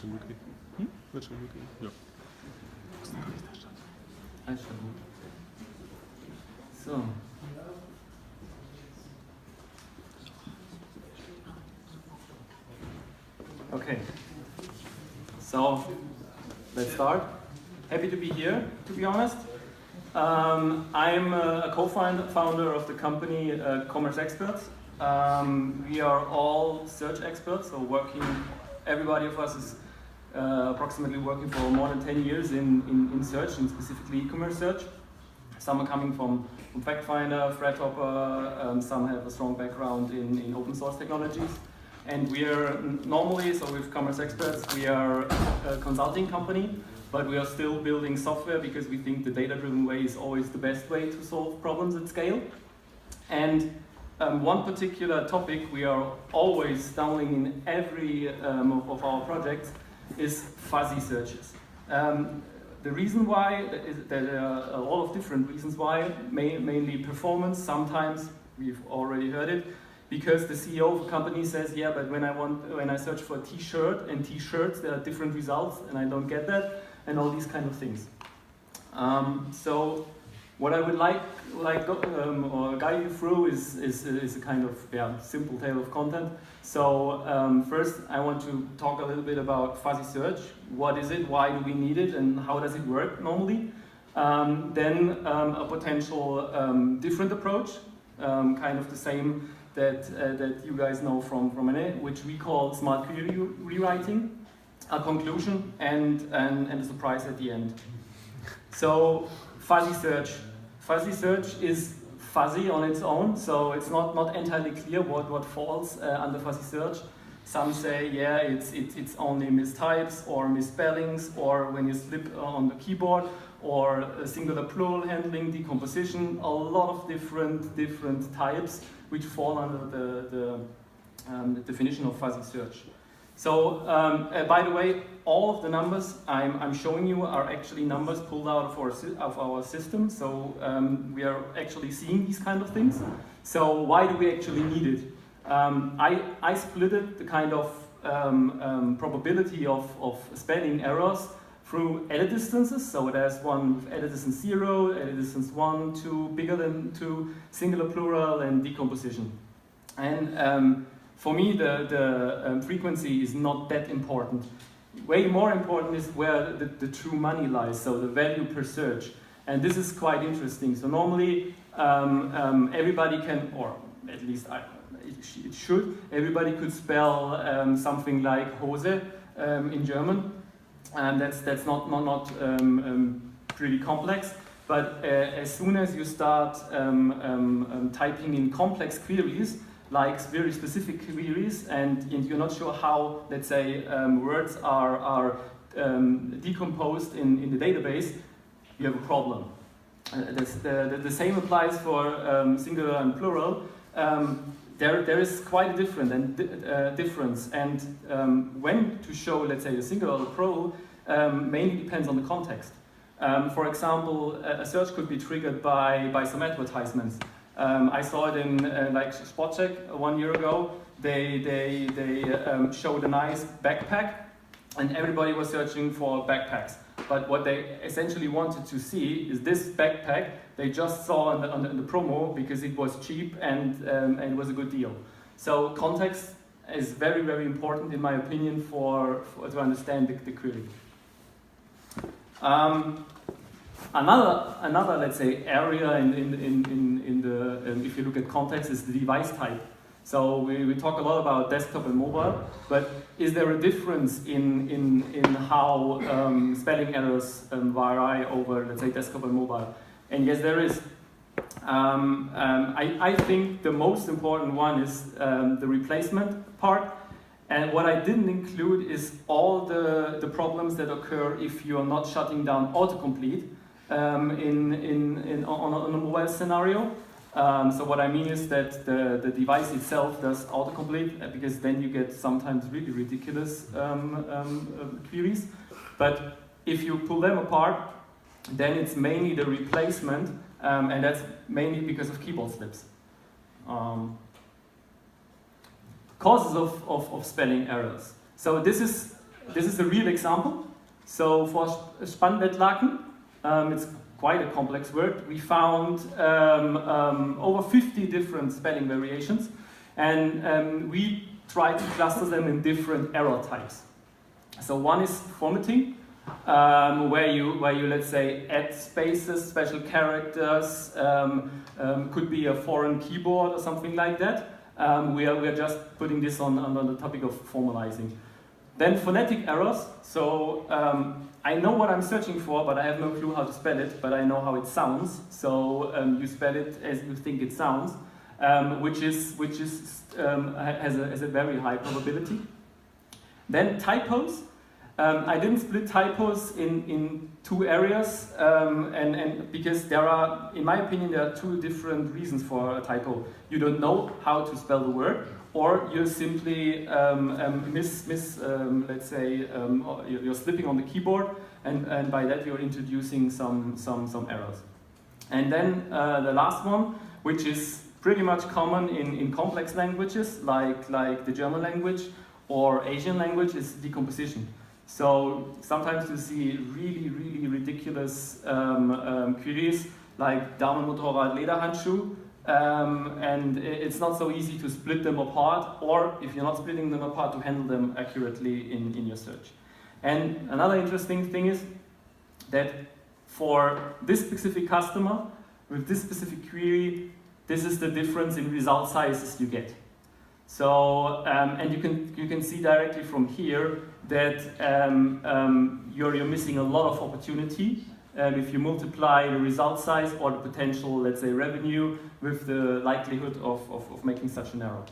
schon gut gehen. Wird schon gut gehen. Ja. Alles schon gut. So. Okay. So, let's start. Happy to be here, to be honest. I'm a co-founder of the company Commerce Experts. We are all search experts, so everybody of us is approximately working for more than 10 years in search, and specifically e-commerce search. Some are coming from FactFinder, ThreadHopper, some have a strong background in open source technologies. And we are normally, so with Commerce Experts, we are a consulting company, but we are still building software because we think the data-driven way is always the best way to solve problems at scale. And one particular topic we are always stumbling in every of our projects is fuzzy searches. The reason why, there are a lot of different reasons why, mainly performance. Sometimes, we've already heard it, because the CEO of a company says, yeah, but when I search for a t-shirt and t-shirts, there are different results and I don't get that, and all these kind of things. So what I would or guide you through is a kind of simple table of content. So first I want to talk a little bit about fuzzy search. What is it, why do we need it, and how does it work normally? Then a potential different approach, kind of the same that you guys know from NA, which we call smart query rewriting, a conclusion, and a surprise at the end. So fuzzy search. Fuzzy search is fuzzy on its own, so it's not entirely clear what falls under fuzzy search. Some say, yeah, it's only mistypes or misspellings, or when you slip on the keyboard, or singular plural handling, decomposition, a lot of different types which fall under the definition of fuzzy search. So, by the way, all of the numbers I'm showing you are actually numbers pulled out of our system. So we are actually seeing these kind of things. So why do we actually need it? I split it, the kind of probability of spelling errors through edit distances. So there's one with edit distance 0, edit distance 1, 2, bigger than 2, singular plural, and decomposition. And for me, the frequency is not that important. Way more important is where the true money lies, so the value per search. And this is quite interesting. So normally, everybody can, or at least it should, everybody could spell something like Hose in German. And that's not pretty complex. But as soon as you start typing in complex queries, like very specific queries, and you're not sure how, let's say, words are decomposed in the database, you have a problem. The same applies for singular and plural. There is quite a difference, and when to show, let's say, the singular or plural mainly depends on the context. For example, a search could be triggered by some advertisements. I saw it in like SpotCheck 1 year ago. They showed a nice backpack, and everybody was searching for backpacks. But what they essentially wanted to see is this backpack they just saw on the promo because it was cheap and it was a good deal. So context is very, very important in my opinion to understand the query. Another let's say area in the if you look at context is the device type. So we talk a lot about desktop and mobile, but is there a difference in how spelling errors vary over, let's say, desktop and mobile? And yes, there is. I think the most important one is the replacement part, And what I didn't include is all the problems that occur if you are not shutting down autocomplete on a mobile scenario. So what I mean is that the device itself does autocomplete, because then you get sometimes really ridiculous queries. But if you pull them apart, then it's mainly the replacement, and that's mainly because of keyboard slips. Causes of spelling errors. So this is a real example. So for Spannbettlaken, it's quite a complex word. We found over 50 different spelling variations, and we tried to cluster them in different error types. So one is formatting, where you let's say add spaces, special characters, could be a foreign keyboard or something like that. We are just putting this on the topic of formalizing. Then phonetic errors. So I know what I'm searching for, but I have no clue how to spell it, but I know how it sounds. So you spell it as you think it sounds, which has a very high probability. Then typos. I didn't split typos in two areas, and because there are, in my opinion, there are two different reasons for a typo. You don't know how to spell the word, or you're simply let's say, you're slipping on the keyboard, and by that you're introducing some errors. And then the last one, which is pretty much common in complex languages like the German language or Asian language, is decomposition. So sometimes you see really, really ridiculous queries like Damenmotorrad Lederhandschuh, and it's not so easy to split them apart, or if you're not splitting them apart, to handle them accurately in your search. And another interesting thing is that for this specific customer, with this specific query, this is the difference in result sizes you get. So, and you can see directly from here that you're missing a lot of opportunity if you multiply the result size or the potential, let's say, revenue with the likelihood of making such an error.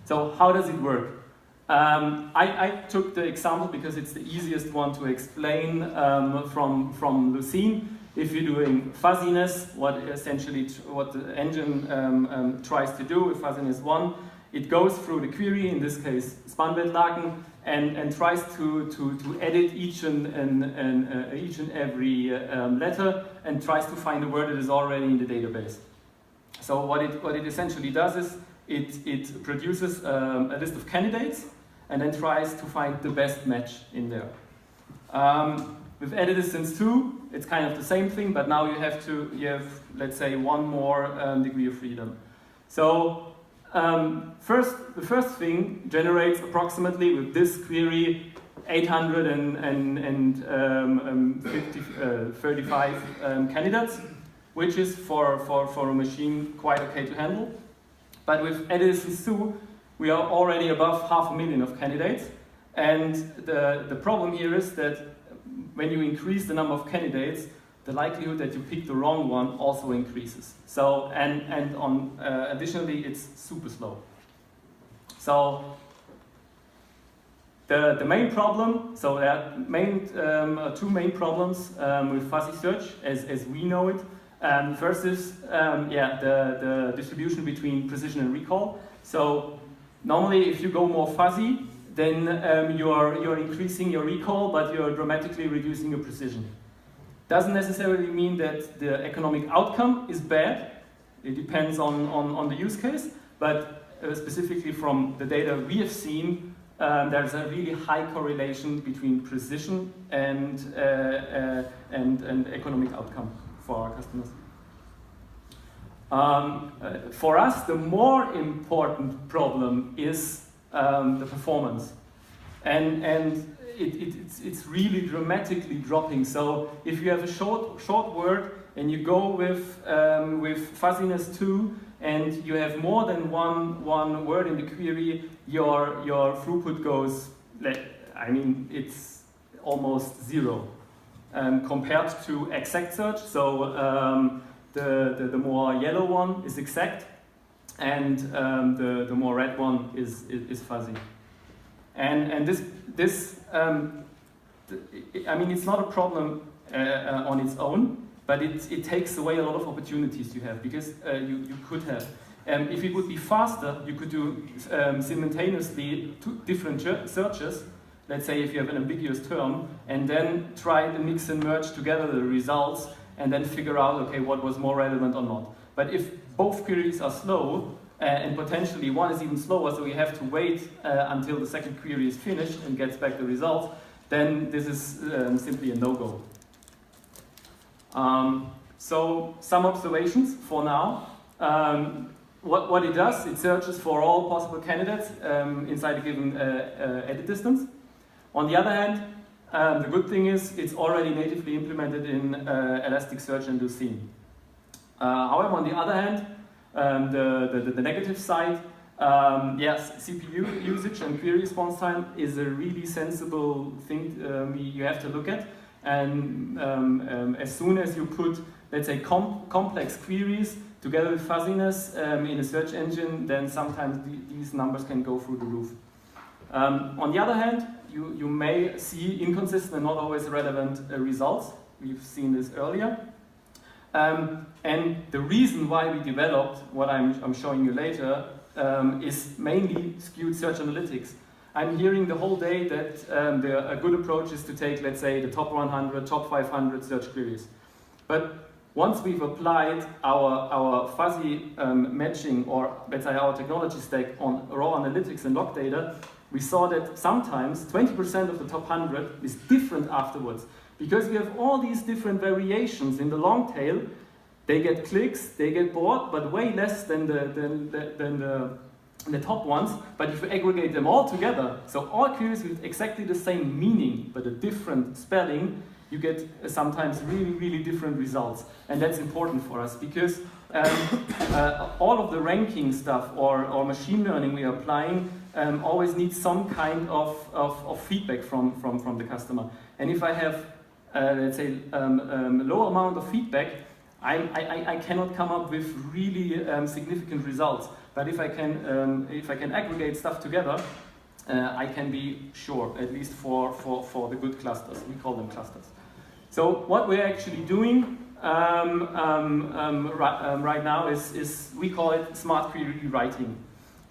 So how does it work? I took the example because it's the easiest one to explain from Lucene. If you're doing fuzziness, what the engine tries to do with fuzziness 1, it goes through the query, in this case Spannbettlaken, and tries to edit each and every letter, and tries to find a word that is already in the database. So what it essentially does is it produces a list of candidates and then tries to find the best match in there. With edit distance 2, it's kind of the same thing, but now you have let's say one more degree of freedom. So the first thing generates approximately, with this query, 835 candidates, which is for a machine quite okay to handle. But with edit distance 2, we are already above 500,000 of candidates, and the problem here is that when you increase the number of candidates, the likelihood that you pick the wrong one also increases. So, and on additionally, it's super slow. So the main problem, so there are two main problems with fuzzy search as we know it. First is the distribution between precision and recall. So normally, if you go more fuzzy, then you're increasing your recall, but you're dramatically reducing your precision. Doesn't necessarily mean that the economic outcome is bad. It depends on the use case, but specifically from the data we have seen, there's a really high correlation between precision and economic outcome for our customers. For us, the more important problem is the performance, and it's really dramatically dropping. So if you have a short word and you go with fuzziness 2, and you have more than one word in the query, your throughput goes, I mean, it's almost zero compared to exact search. So the more yellow one is exact, and the more red one is fuzzy. And this I mean, it's not a problem on its own, but it takes away a lot of opportunities you have, because you could have. If it would be faster, you could do simultaneously two different searches. Let's say if you have an ambiguous term, and then try to mix and merge together the results, and then figure out, okay, what was more relevant or not. But if both queries are slow, and potentially one is even slower, so you have to wait until the second query is finished and gets back the results, then this is simply a no-go. So some observations for now. What it does, it searches for all possible candidates inside a given edit distance. On the other hand, the good thing is it's already natively implemented in Elasticsearch and Lucene. However, on the other hand, the negative side, yes, CPU usage and query response time is a really sensible thing you have to look at. And as soon as you put, let's say, complex queries together with fuzziness in a search engine, then sometimes these numbers can go through the roof. On the other hand, you may see inconsistent and not always relevant results. We've seen this earlier. And the reason why we developed what I'm showing you later is mainly skewed search analytics. I'm hearing the whole day that a good approach is to take, let's say, the top 100, top 500 search queries. But once we've applied our fuzzy matching, or let's say our technology stack on raw analytics and log data, we saw that sometimes 20% of the top 100 is different afterwards. Because we have all these different variations in the long tail, they get clicks, they get bought, but way less than the top ones. But if you aggregate them all together, so all queries with exactly the same meaning, but a different spelling, you get sometimes really, really different results. And that's important for us, because all of the ranking stuff or machine learning we are applying always needs some kind of feedback from the customer. And if I have, let's say, a low amount of feedback, I cannot come up with really significant results. But if I can aggregate stuff together, I can be sure, at least for the good clusters. We call them clusters. So what we're actually doing right now is we call it smart query writing.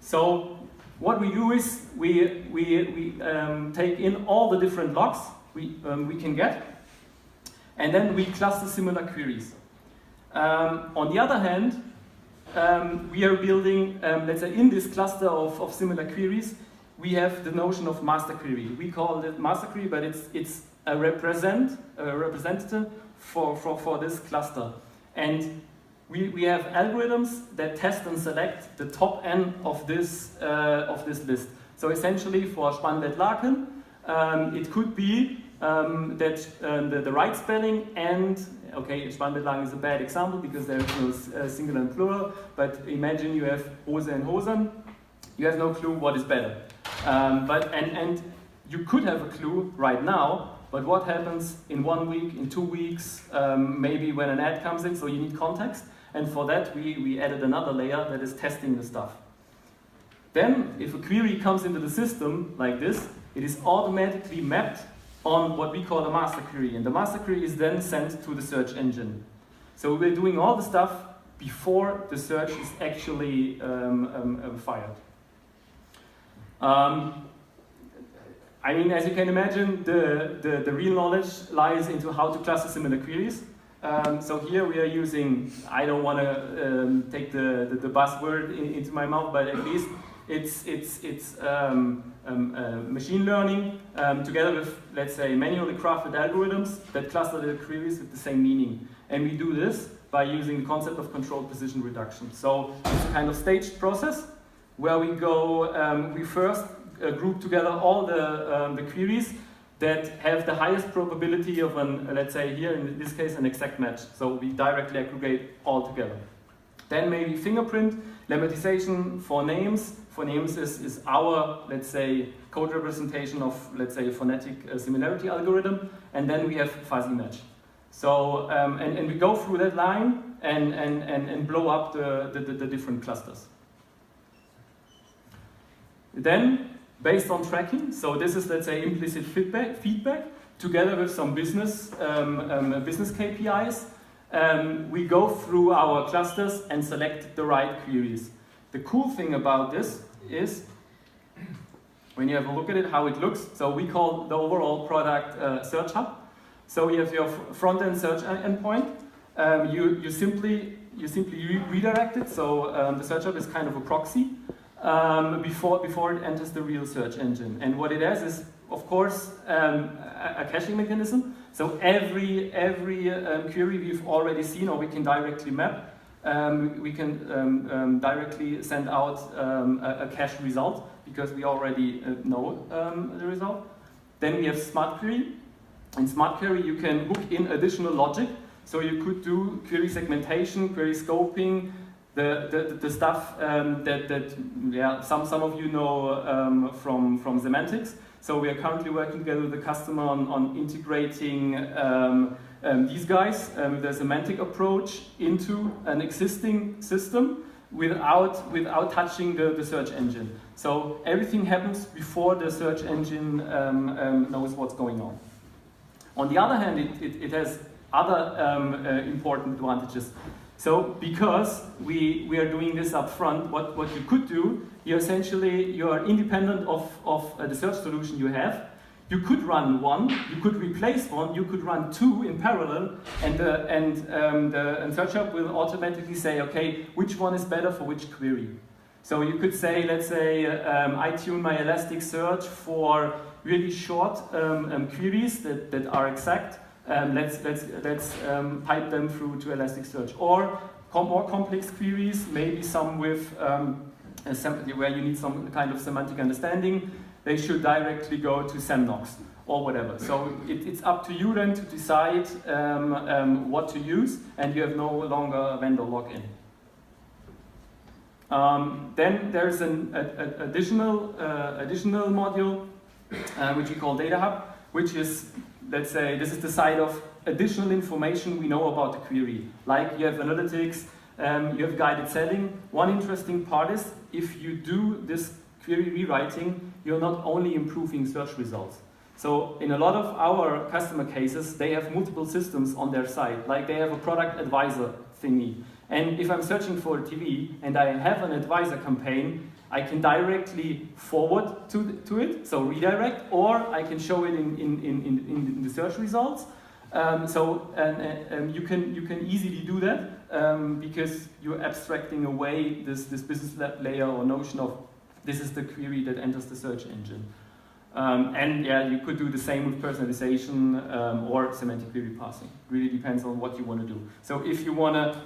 So what we do is we take in all the different logs we can get, and then we cluster similar queries. On the other hand, we are building, let's say, in this cluster of similar queries, we have the notion of master query. We call it master query, but it's a representative for this cluster. And we have algorithms that test and select the top n of this list. So essentially, for Spanbett-Laken, it could be that the right spelling and, okay, Spanbett-Laken is a bad example because there is no singular and plural, but imagine you have Hose and Hosen, you have no clue what is better. And you could have a clue right now, but what happens in 1 week, in 2 weeks, maybe when an ad comes in, so you need context. And for that, we added another layer that is testing the stuff. Then, if a query comes into the system like this, it is automatically mapped on what we call a master query. And the master query is then sent to the search engine. So we're doing all the stuff before the search is actually fired. I mean, as you can imagine, the real knowledge lies into how to cluster similar queries. So here we are using, I don't want to take the buzzword into my mouth, but at least it's machine learning together with, let's say, manually crafted algorithms that cluster the queries with the same meaning. And we do this by using the concept of controlled precision reduction. So it's a kind of staged process where we go, we first group together all the queries that have the highest probability of let's say here in this case, an exact match. So we directly aggregate all together. Then maybe fingerprint, lemmatization for names. For names is our, let's say, code representation of, let's say, a phonetic similarity algorithm. And then we have fuzzy match. So, and we go through that line and blow up the different clusters. Then, based on tracking, so this is, let's say, implicit feedback together with some business KPIs, we go through our clusters and select the right queries. The cool thing about this is, when you have a look at it, how it looks, so we call the overall product Search Hub. So you have your front-end search endpoint. You simply redirect it, so the Search Hub is kind of a proxy before it enters the real search engine. And what it has is, of course, a caching mechanism. So every query we've already seen, or we can directly map, we can directly send out a cached result because we already know the result. Then we have Smart Query. In Smart Query, you can hook in additional logic. So you could do query segmentation, query scoping, the stuff that some of you know from semantics. So we are currently working together with the customer on integrating these guys with a semantic approach into an existing system without touching the search engine. So everything happens before the search engine knows what's going on. On the other hand, it has other important advantages. So because we are doing this up front, what you could do, you are independent of the search solution you have. You could run one, you could replace one, you could run two in parallel, and the Search Hub will automatically say, okay, which one is better for which query. So you could say, let's say, I tune my Elasticsearch for really short queries that are exact. Let's pipe them through to Elasticsearch. Or more complex queries, maybe some with where you need some kind of semantic understanding, they should directly go to Semnox or whatever. So it's up to you then to decide what to use, and you have no longer a vendor lock-in. Then there's an additional module which we call Data Hub, which is, let's say, this is the side of additional information we know about the query. Like you have analytics, you have guided selling. One interesting part is if you do this query rewriting, you're not only improving search results. So in a lot of our customer cases, they have multiple systems on their side. Like they have a product advisor thingy. And if I'm searching for a TV and I have an advisor campaign, I can directly forward to it, so redirect, or I can show it in the search results. You can easily do that because you're abstracting away this business layer or notion of this is the query that enters the search engine. And yeah, you could do the same with personalization or semantic query parsing. Really depends on what you want to do. So if you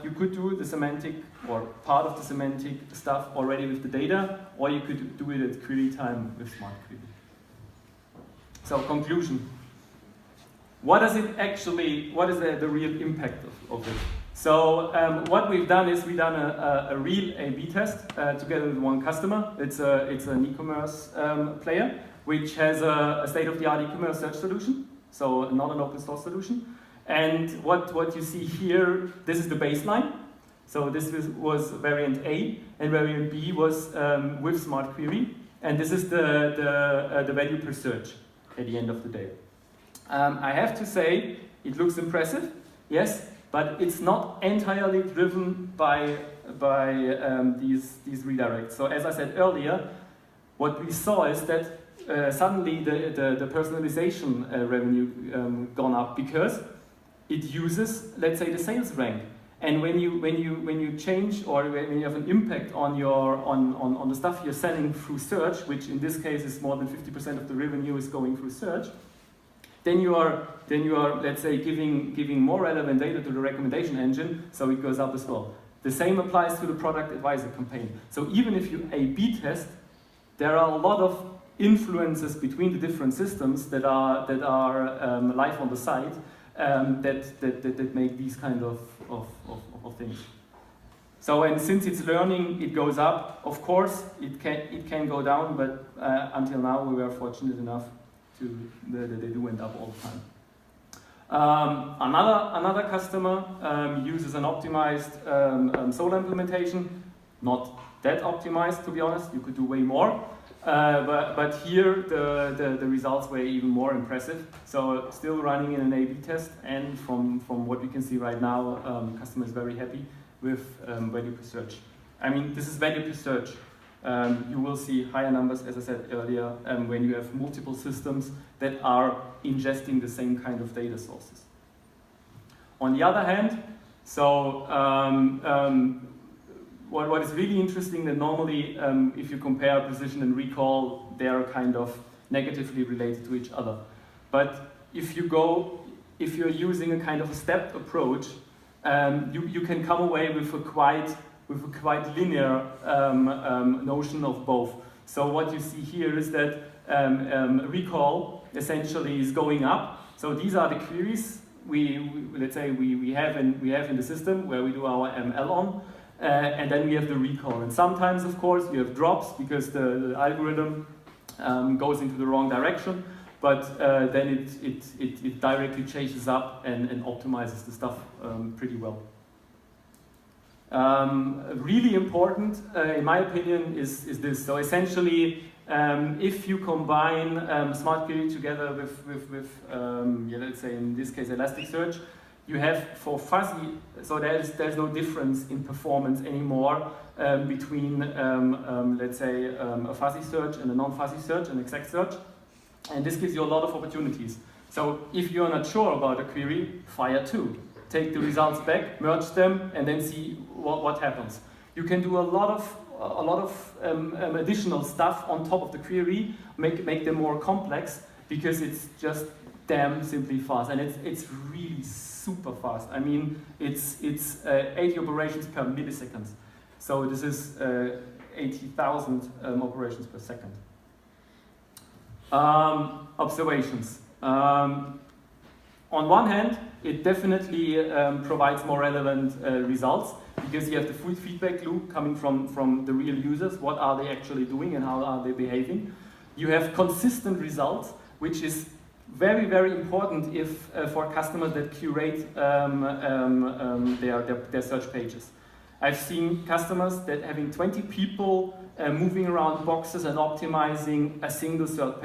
you could do the semantic or part of the semantic stuff already with the data, or you could do it at query time with Smart Query. So conclusion. What is the real impact of it? So what we've done is we've done a real A/B test together with one customer. It's an e-commerce player, which has a state-of-the-art e-commerce search solution, so not an open source solution. And what you see here, this is the baseline. So this was variant A, and variant B was with Smart Query. And this is the value per search at the end of the day. I have to say, it looks impressive, yes, but it's not entirely driven by these redirects. So as I said earlier, what we saw is that suddenly the personalization revenue gone up because it uses, let's say, the sales rank. And when you change or when you have an impact on the stuff you're selling through search, which in this case is more than 50% of the revenue is going through search, then you are let's say giving more relevant data to the recommendation engine, so it goes up as well. The same applies to the product advisor campaign. So even if you A/B test, there are a lot of influences between the different systems that are live on the site that make these kind of things. So, and since it's learning, it goes up. Of course, it can go down, but until now we were fortunate enough that they do went up all the time. Another customer uses an optimized Solar implementation, not that optimized to be honest. You could do way more. But here the results were even more impressive. So still running in an A/B test, and from what we can see right now, customer is very happy with value per search. I mean, this is value per search. You will see higher numbers, as I said earlier, when you have multiple systems that are ingesting the same kind of data sources. On the other hand, so what is really interesting that normally if you compare precision and recall, they are kind of negatively related to each other. But if you're using a kind of a stepped approach, you can come away with a quite linear notion of both. So what you see here is that recall essentially is going up. So these are the queries let's say we have in the system where we do our ML on. And then we have the recall. And sometimes, of course, you have drops because the algorithm goes into the wrong direction, but then it directly chases up and optimizes the stuff pretty well. Really important, in my opinion, is this. So essentially, if you combine Smart Query together with let's say in this case Elasticsearch, you have for fuzzy, so there's no difference in performance anymore between, let's say, a fuzzy search and a non-fuzzy search, an exact search. And this gives you a lot of opportunities. So if you're not sure about a query, fire two. Take the results back, merge them, and then see what happens. You can do a lot of additional stuff on top of the query, make them more complex, because it's just damn simply fast, and it's really super fast. I mean, it's 80 operations per millisecond. So this is 80,000 operations per second. Observations. On one hand, it definitely provides more relevant results, because you have the full feedback loop coming from the real users. What are they actually doing and how are they behaving? You have consistent results, which is very, very important if for customers that curate their search pages. I've seen customers that having 20 people moving around boxes and optimizing a single search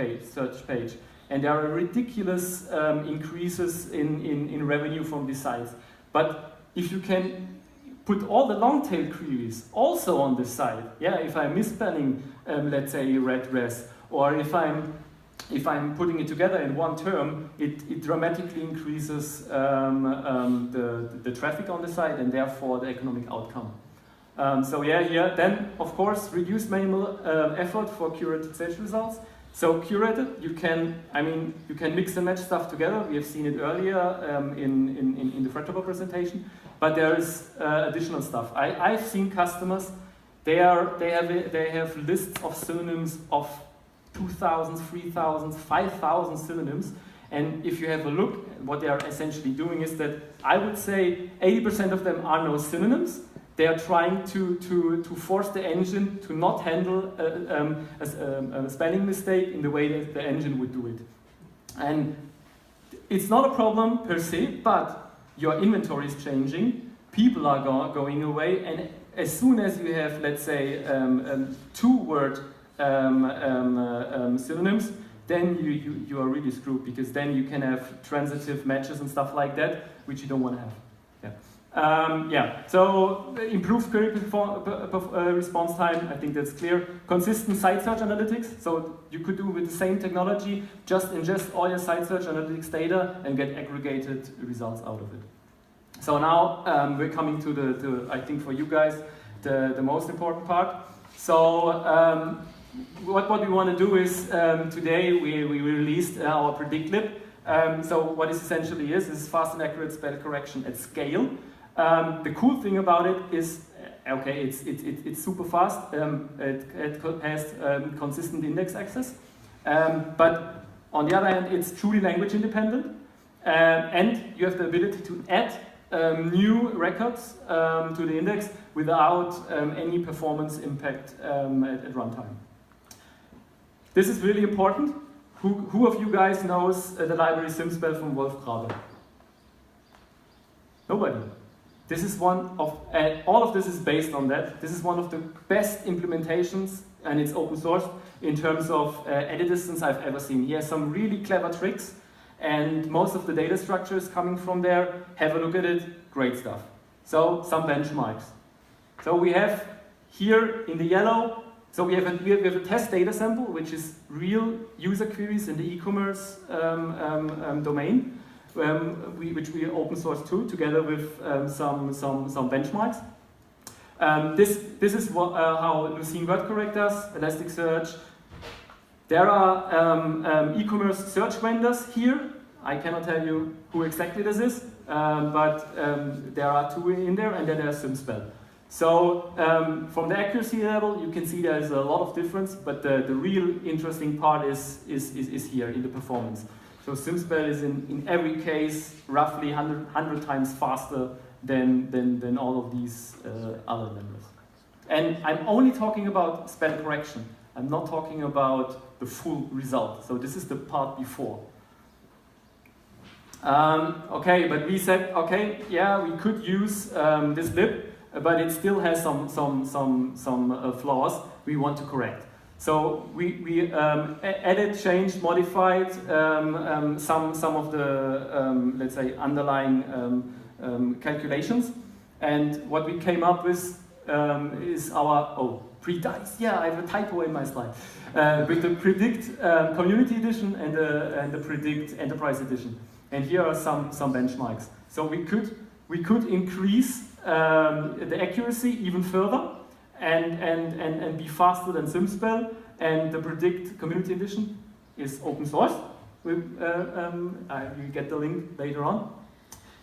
page. And there are ridiculous increases in revenue from these sites. But if you can put all the long tail queries also on this side, yeah, if I'm misspelling, let's say, red dress, or if I'm putting it together in one term, it dramatically increases the traffic on the site and therefore the economic outcome. So yeah, then of course reduce manual effort for curated search results. So curated, you can mix and match stuff together. We have seen it earlier in the Vortrag presentation, but there is additional stuff. I've seen customers, they have lists of synonyms of 2,000, 3,000, 5,000 synonyms. And if you have a look, what they are essentially doing is that I would say 80% of them are no synonyms. They are trying to force the engine to not handle a spelling mistake in the way that the engine would do it. And it's not a problem per se, but your inventory is changing, people are going away, and as soon as you have, let's say, two-word synonyms, then you are really screwed, because then you can have transitive matches and stuff like that, which you don't want to have. So improved query response time, I think that's clear. Consistent site search analytics, so you could do with the same technology, just ingest all your site search analytics data and get aggregated results out of it. So now we're coming to I think for you guys, the most important part. So what we want to do is, today we released our predict lib. So what this essentially is fast and accurate spell correction at scale. The cool thing about it is, okay, it's super fast. It has consistent index access, but on the other hand, it's truly language independent, and you have the ability to add new records to the index without any performance impact at runtime. This is really important. Who of you guys knows the library SimSpell from Wolf Grabe? Nobody. This is one of, all of this is based on that. This is one of the best implementations and it's open source in terms of edit distance I've ever seen. He has some really clever tricks, and most of the data structure is coming from there. Have a look at it, great stuff. So some benchmarks. So we have here in the yellow, so we have a test data sample, which is real user queries in the e-commerce domain, which we open source too, together with some benchmarks. This is how Lucene word correct does, Elasticsearch. There are e-commerce search vendors here. I cannot tell you who exactly this is, but there are two in there, and then there's SimSpell. So from the accuracy level, you can see there's a lot of difference, but the real interesting part is here in the performance. So SimSpell is in every case roughly 100 times faster than all of these other vendors. And I'm only talking about spell correction. I'm not talking about the full result. So this is the part before. Okay, but we said, okay, yeah, we could use this lib, but it still has some flaws we want to correct. So we added, changed, modified some of the let's say underlying calculations, and what we came up with is our predict. Yeah, I have a typo in my slide with the predict community edition and the predict enterprise edition. And here are some benchmarks. So we could increase the accuracy even further and be faster than SimSpell. And the predict community edition is open source. You get the link later on.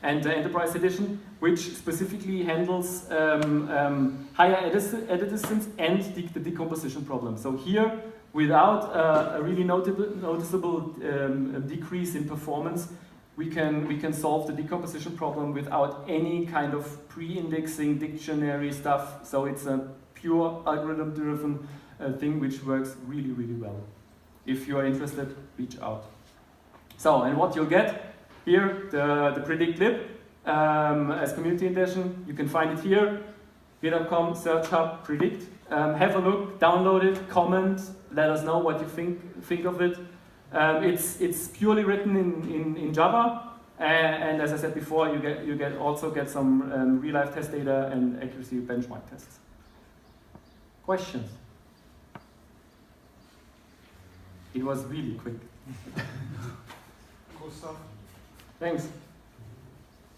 And the enterprise edition, which specifically handles higher edit distance and the decomposition problem. So here, without a really noticeable decrease in performance, we can solve the decomposition problem without any kind of pre-indexing dictionary stuff. So it's a pure algorithm-driven thing which works really, really well. If you are interested, reach out. So, and what you'll get here, the predict lib as community edition. You can find it here, github.com, search hub, predict. Have a look, download it, comment, let us know what you think of it. It's purely written in Java, and as I said before, you also get some real life test data and accuracy benchmark tests. Questions? It was really quick. Cool stuff. Thanks.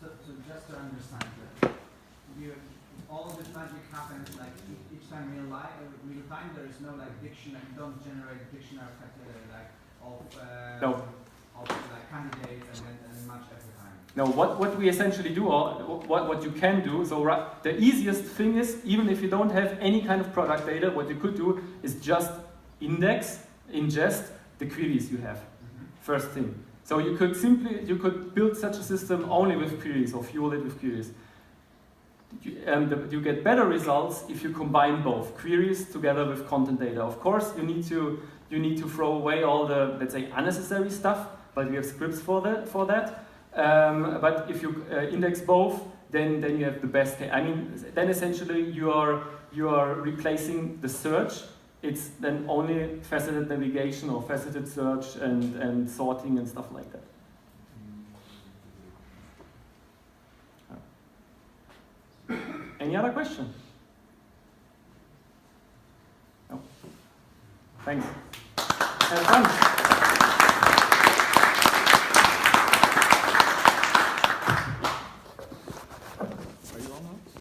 So just to understand, all of this magic happens like each time real time. There is no like dictionary. You don't generate dictionary of like candidates and match every time. No, what we essentially do, or what you can do, so the easiest thing is, even if you don't have any kind of product data, what you could do is just ingest the queries you have. First thing. So you could build such a system only with queries or fuel it with queries. You get better results if you combine both queries together with content data. Of course, you need to throw away all the, let's say, unnecessary stuff, but we have scripts for that. But if you index both, then you have the best case. I mean, then essentially you are replacing the search. It's then only faceted navigation or faceted search and sorting and stuff like that. Any other question? No. Thanks. Have fun.